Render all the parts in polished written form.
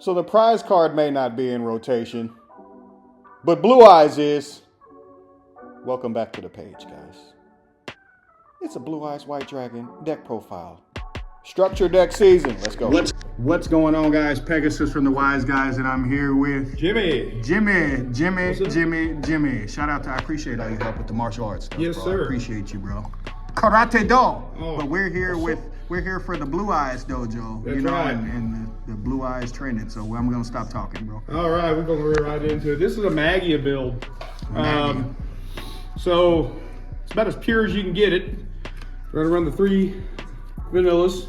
So the prize card may not be in rotation, but Blue Eyes is. Welcome back to the page, guys. It's a Blue Eyes White Dragon deck profile. Structure deck season. Let's go. What's going on, guys? Pegasus from the Wise Guys, and I'm here with Jimmy. Shout out to, I appreciate all your help with the martial arts stuff, yes, bro. sir. I appreciate you, bro. Karate Do. Oh, but we're here for the Blue Eyes Dojo, that's you know, right. and the Blue Eyes training. So I'm gonna stop talking, bro. All right, we're going to right into it. This is a MAGIA build. MAGIA. So it's about as pure as you can get it. We're going to run the 3 vanillas.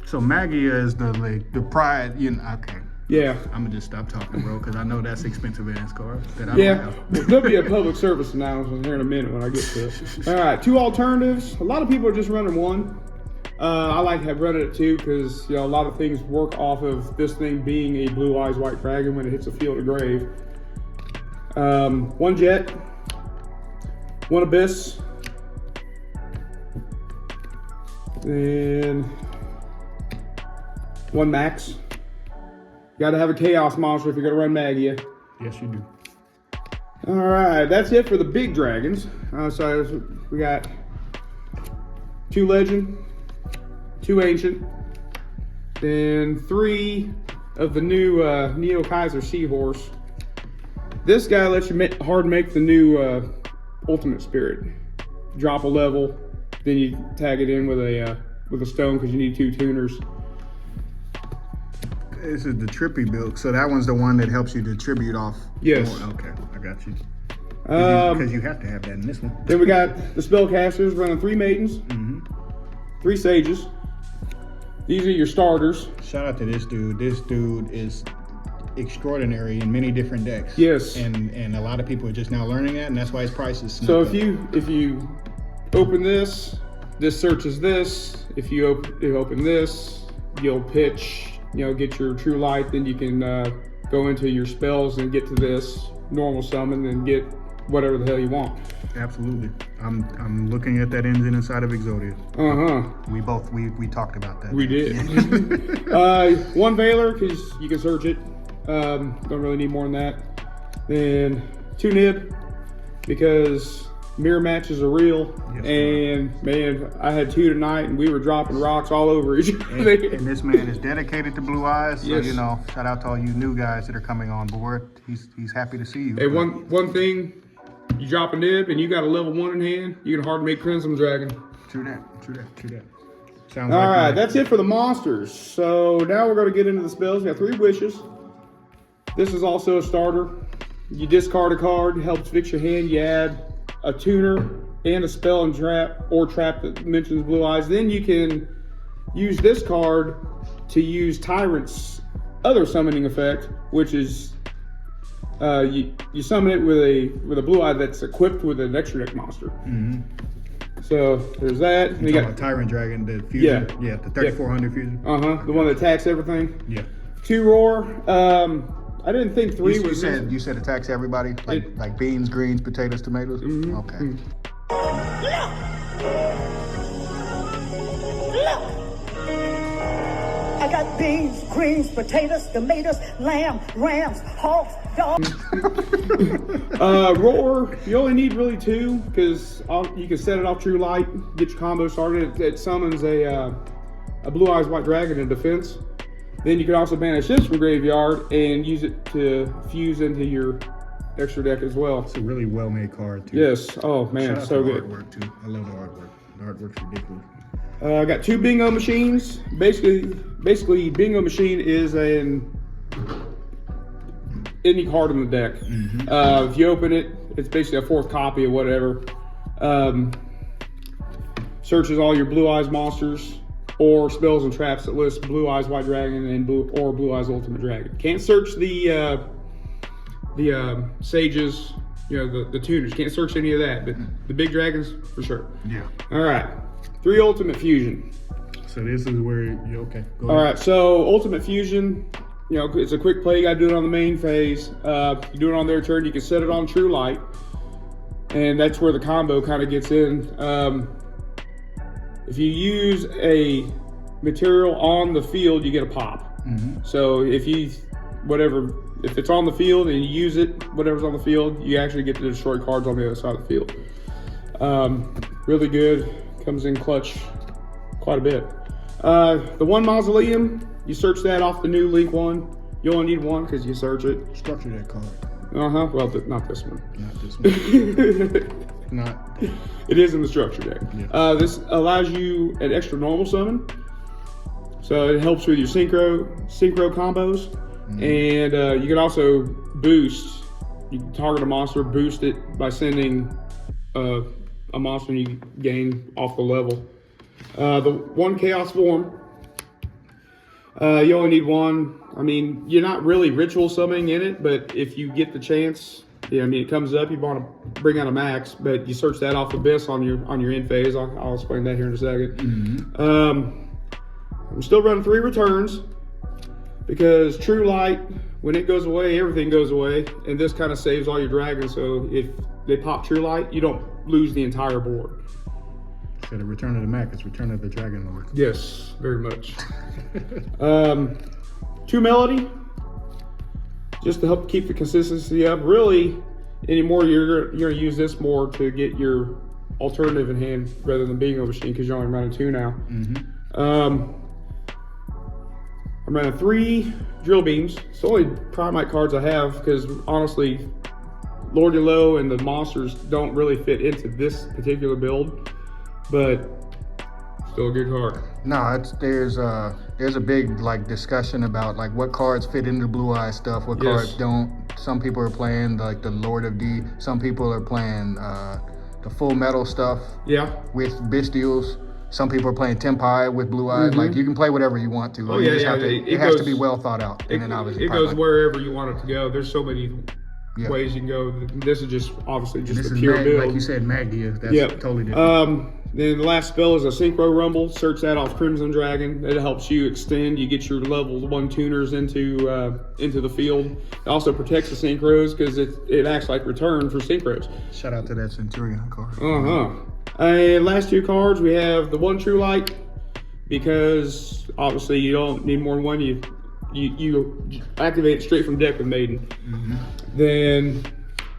So MAGIA is the pride, you know. Okay. Yeah. I'm gonna just stop talking, bro, because I know that's expensive ass card that I Yeah, don't have. there'll be a public service announcement here in a minute when I get to it. All right, 2 alternatives. A lot of people are just running 1. I like to have run it at 2 because, you know, a lot of things work off of this thing being a Blue Eyes White Dragon when it hits a field of grave. 1 jet, 1 abyss, and 1 max. You gotta have a chaos monster if you're gonna run Magia. Yes, you do. All right, that's it for the big dragons. So we got 2 legend, 2 ancient, then 3 of the new Neo Kaiser Seahorse. This guy lets you hard make the new ultimate spirit. Drop a level, then you tag it in with a stone because you need 2 tuners. This is the trippy build, so that one's the one that helps you distribute off. Yes. More. Okay, I got you. Because you have to have that in this one. Then we got the spellcasters running 3 maidens, 3 sages. These are your starters. Shout out to this dude. This dude is extraordinary in many different decks. Yes. And a lot of people are just now learning that, and that's why his price is. So if you open this searches this. If you open this, you'll pitch. You know, get your true light, then you can go into your spells and get to this normal summon and get whatever the hell you want. Absolutely. I'm looking at that engine inside of Exodia. We talked about that. We did. 1 Veiler because you can search it. Don't really need more than that. Then 2 Nib because mirror matches are real. Yes, and man, I had 2 tonight, and we were dropping rocks all over each other. And this man is dedicated to Blue Eyes. So yes. You know, shout out to all you new guys that are coming on board. He's happy to see you. Hey, one thing, you drop a nib and you got a level 1 in hand, you can hard make Crimson Dragon. True that. Sounds all right, that's it for the monsters. So now we're going to get into the spells. We got 3 wishes. This is also a starter. You discard a card, helps fix your hand. You add a tuner and a spell and trap that mentions Blue Eyes. Then you can use this card to use Tyrant's other summoning effect, which is you summon it with a Blue Eye that's equipped with an extra deck monster. So there's that. You got a Tyrant Dragon, the fusion. Yeah, the 3400 fusion. The one that attacks everything. Yeah. 2 roar. I didn't think 3 was. You said attacks everybody, like beans, greens, potatoes, tomatoes. Okay. Look! I got beans, greens, potatoes, tomatoes, lamb, rams, hogs, dogs. Roar, you only need really 2 because you can set it off True Light, get your combo started. It summons a Blue Eyes White Dragon in defense. Then you can also banish this from graveyard and use it to fuse into your extra deck as well. It's a really well-made card too. Yes. Oh man, Shout out so to the good. Artwork too. I love the artwork. The artwork's ridiculous. I got 2 bingo machines. Basically, bingo machine is any card in the deck. If you open it, it's basically a 4th copy of whatever. Searches all your Blue Eyes monsters or spells and traps that list Blue Eyes White Dragon and Blue Eyes Ultimate Dragon. Can't search the sages, you know, the tuners. Can't search any of that, but the big dragons for sure. Yeah. All right, 3 Ultimate Fusion. So this is where you okay. Go All ahead. right, so Ultimate Fusion, you know, it's a quick play. You gotta do it on the main phase. You do it on their turn. You can set it on True Light, and that's where the combo kind of gets in. If you use a material on the field, you get a pop. So if it's on the field and you use it, whatever's on the field, you actually get to destroy cards on the other side of the field. Really good, comes in clutch quite a bit. The one Mausoleum, you search that off the new Link one. You only need one because you search it. Structure that card. Well, not this one. Not this one. Not. It is in the structure deck. Yeah. This allows you an extra normal summon. So it helps with your synchro combos. And you can also boost. You can target a monster, boost it by sending a monster you gain off the level. The one Chaos Form. You only need one. I mean, you're not really ritual summoning in it, but if you get the chance, it comes up, you want to bring out a max, but you search that off Abyss on your end phase. I'll explain that here in a second. I'm still running 3 returns because True Light, when it goes away, everything goes away, and this kind of saves all your dragons. So if they pop True Light, you don't lose the entire board. So the Return of the Mac is Return of the Dragon Lord. Yes, very much. 2 Melody, just to help keep the consistency up. Really, anymore, you're gonna use this more to get your alternative in hand rather than Bingo Machine because you're only running 2 now. I'm running 3 Drill Beams. It's the only Primite cards I have because honestly, Lord Yellow and the monsters don't really fit into this particular build, but still a good card. No, there's a big discussion about what cards fit into the Blue Eye stuff, what cards don't. Some people are playing the Lord of D. Some people are playing the Full Metal stuff. Yeah. With Bestials. Some people are playing Tempai with Blue Eyes. You can play whatever you want to. It has to be well thought out. And then obviously it goes wherever you want it to go. There's so many ways you can go. This is just obviously just a pure build. Like you said, MAGIA. That's totally different. Then the last spell is a Synchro Rumble. Search that off Crimson Dragon. It helps you extend. You get your level 1 tuners into the field. It also protects the Synchros because it acts like return for Synchros. Shout out to that Centurion card. And last 2 cards, we have the 1 True Light because obviously you don't need more than one. You activate it straight from deck with Maiden. Then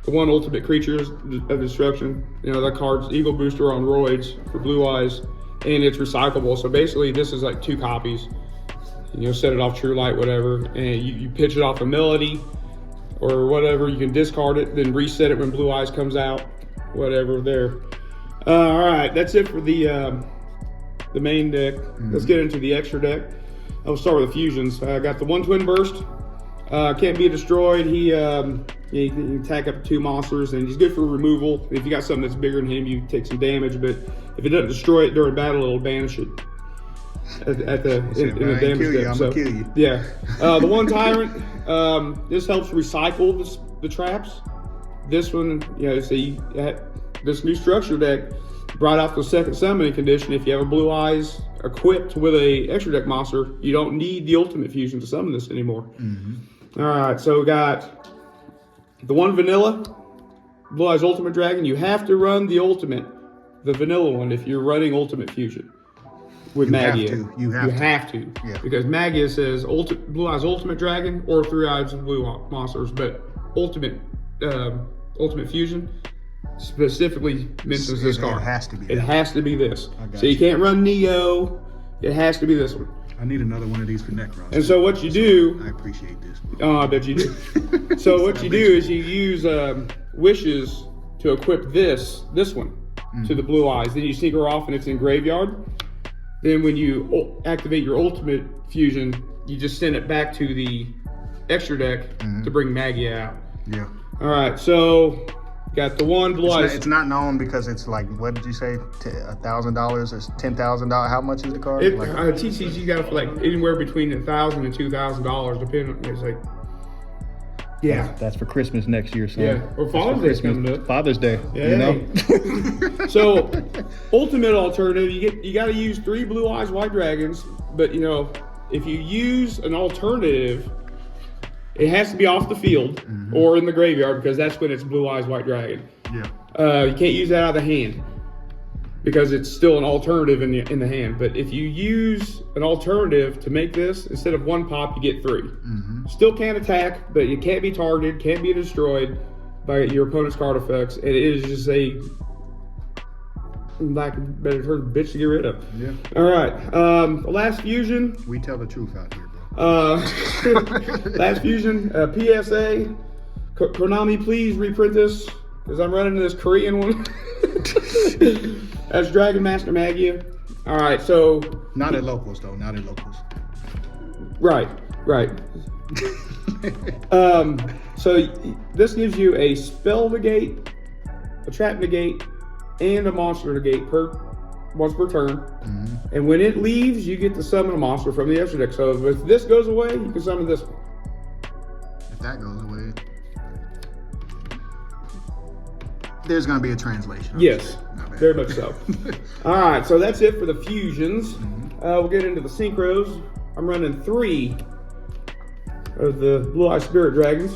the 1 Ultimate Creatures of Destruction. That card's Eagle Booster on roids for Blue Eyes, and it's recyclable. So basically, this is 2 copies. Set it off True Light, whatever, and you pitch it off a Melody or whatever. You can discard it, then reset it when Blue Eyes comes out, whatever. There. All right, that's it for the main deck. Let's get into the extra deck. I'll start with the fusions. I got the 1 Twin Burst. Can't be destroyed. He can attack up to 2 monsters, and he's good for removal. If you got something that's bigger than him, you take some damage. But if it doesn't destroy it during battle, it'll banish it in the damage deck. I'm gonna kill you. Yeah. The 1 Tyrant. This helps recycle the traps. This one, this new structure deck brought out the 2nd summoning condition. If you have a Blue Eyes equipped with a extra deck monster, you don't need the Ultimate Fusion to summon this anymore. All right, so we got the 1 Vanilla Blue Eyes Ultimate Dragon. You have to run the vanilla one if you're running Ultimate Fusion with MAGIA. You have to. Yeah. Because MAGIA says Blue Eyes Ultimate Dragon or 3 Eyes of Blue Monsters, but Ultimate Fusion specifically mentions this card. It has to be. It has to be this. So you can't run Neo. It has to be this one. I need another one of these for Necron. And so what you do... I appreciate this. Oh, I bet you do. So what you do is you use Wishes to equip this one to the Blue Eyes. Then you sneak her off and it's in Graveyard. Then when you activate your Ultimate Fusion, you just send it back to the extra deck to bring MAGIA out. Yeah. All right, so... Got the 1 Blue Eyes. It's not known because it's what did you say? $1,000 or $10,000? How much is the card? TCG got it for anywhere between $1,000 and $2,000, depending. It's yeah, that's for Christmas next year. So or Father's Day coming up. Father's Day. Yeah. So, ultimate alternative, you got to use 3 Blue Eyes White Dragons, but if you use an alternative, it has to be off the field or in the graveyard because that's when it's Blue Eyes White Dragon. Yeah. You can't use that out of the hand. because it's still an alternative in the hand. But if you use an alternative to make this, instead of 1 pop, you get 3. Still can't attack, but it can't be targeted, can't be destroyed by your opponent's card effects. And it is just a better bitch to get rid of. Yeah. All right. The last fusion. We tell the truth out here, bro. Last fusion. PSA. Konami, please reprint this because I'm running this Korean one. That's Dragon Master Magia. All right. So. Not at locals though. Not at locals. Right. So this gives you a spell negate, a trap negate, and a monster negate once per turn. And when it leaves, you get to summon a monster from the extra deck. So if this goes away, you can summon this one. If that goes away, there's gonna be a translation. Yes, very much so. All right, so that's it for the fusions. We'll get into the synchros. I'm running 3 of the Blue Eye Spirit Dragons.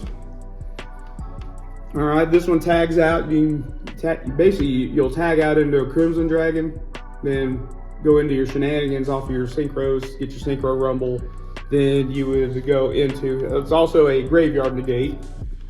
All right, this one tags out. You'll tag out into a Crimson Dragon, then go into your shenanigans off of your synchros, get your synchro rumble. Then you would go into, it's also a graveyard negate,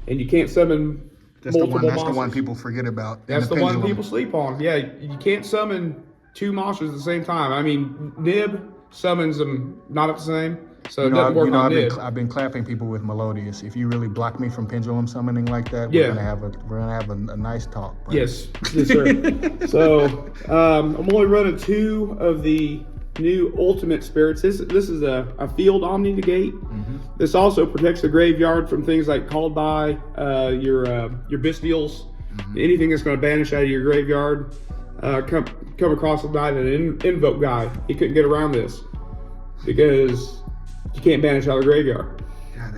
and you can't summon multiple monsters. That's the one people forget about. That's the one people sleep on. Yeah, you can't summon 2 monsters at the same time. I mean, Nib summons them not at the same. So it doesn't work on Nib. I've been clapping people with Melodious. If you really block me from pendulum summoning like that, yeah, we're gonna have a nice talk. Bro. Yes, sir. So I'm only running 2 of the new Ultimate Spirits. This is a Field Omni negate. This also protects the graveyard from things like Called By, your Bestials, anything that's going to banish out of your graveyard. Come across a night an Invoke guy. He couldn't get around this because you can't banish out of the graveyard.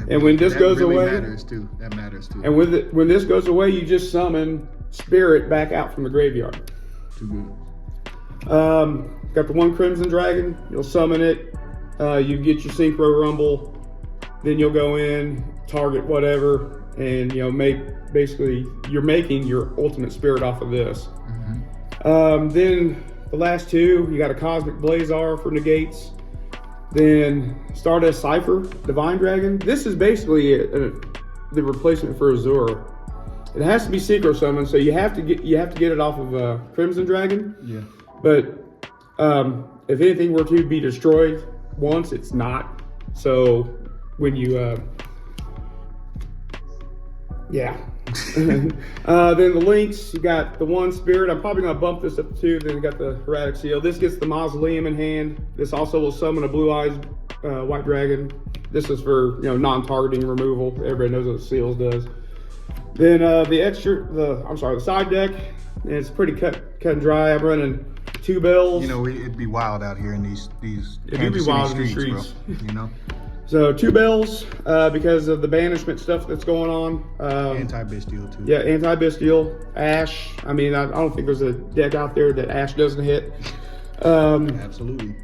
And when this goes away, that matters too. And when this goes away, you just summon Spirit back out from the graveyard. Too good. Got the 1 Crimson Dragon. You'll summon it. You get your Synchro Rumble. Then you'll go in, target whatever, and you're making your Ultimate Spirit off of this. Then the last 2, you got a Cosmic Blazar for negates. Then Stardust Cipher, Divine Dragon. This is basically the replacement for Azura. It has to be synchro summoned, so you have to get it off of Crimson Dragon. Yeah. But if anything were to be destroyed once, it's not. So when you then the links, you got the 1 Spirit. I'm probably gonna bump this up to 2. Then you got the Erratic Seal. This gets the Mausoleum in hand. This also will summon a Blue Eyes White Dragon. This is for non-targeting removal. Everybody knows what the Seals does. Then the side deck, and it's pretty cut and dry. I'm running 2 bells. It'd be wild out here in these It'd be wild in the streets. Bro. So 2 bells because of the banishment stuff that's going on. Anti-Bestial too. Yeah, anti-Bestial. Ash. I mean, I don't think there's a deck out there that Ash doesn't hit. Absolutely.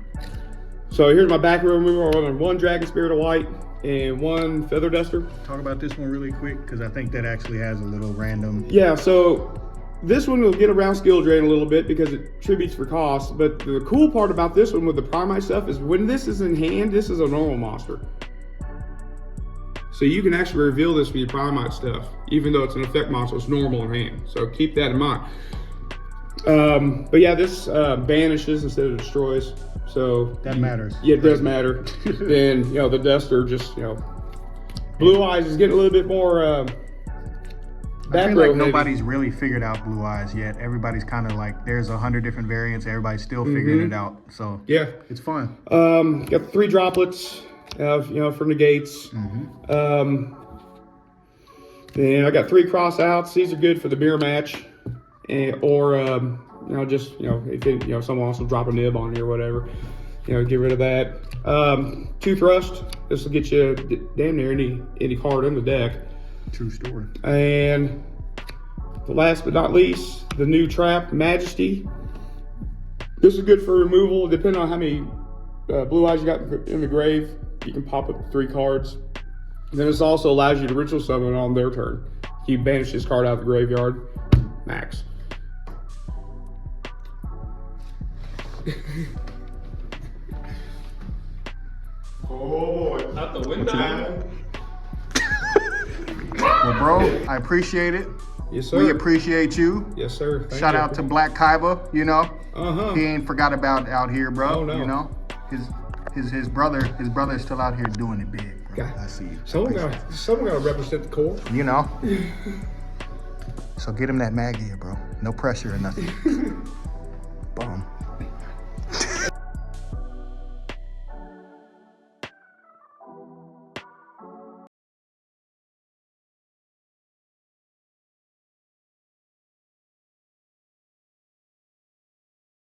So here's my back row removal. I'm running 1 Dragon Spirit of White and 1 Feather Duster. Talk about this one really quick because I think that actually has a little random. Yeah, so this one will get around skill drain a little bit because it tributes for cost. But the cool part about this one with the Primite stuff is when this is in hand, this is a normal monster. So you can actually reveal this with your Primite stuff, even though it's an effect monster, it's normal in hand. So keep that in mind. But yeah, this banishes instead of destroys. So that matters. Yeah, it does matter. Then the Duster just Blue Eyes is getting a little bit more. I feel like nobody's really figured out Blue Eyes yet. Everybody's kind of like, there's 100 different variants. Everybody's still figuring it out. So yeah, it's fun. Got the 3 droplets, for negates. Then I got 3 cross outs. These are good for the beer match, or if someone wants to drop a nib on you or whatever, get rid of that. 2 thrust. This will get you damn near any card in the deck. True story. And the last but not least, the new trap, Majesty. This is good for removal. Depending on how many Blue Eyes you got in the grave, you can pop up 3 cards. And then this also allows you to ritual summon on their turn. You banish this card out of the graveyard, max. Oh boy. Out the window. Well, bro, I appreciate it. Yes, sir. We appreciate you. Yes, sir. Thank Shout you. out to Black Kaiba, you know. Uh-huh. He ain't forgot about out here, bro. Oh, no. You know. His brother is still out here doing it big, bro. God. I see you. Someone gotta represent the Corps. You know. So get him that MAGIA, bro. No pressure or nothing.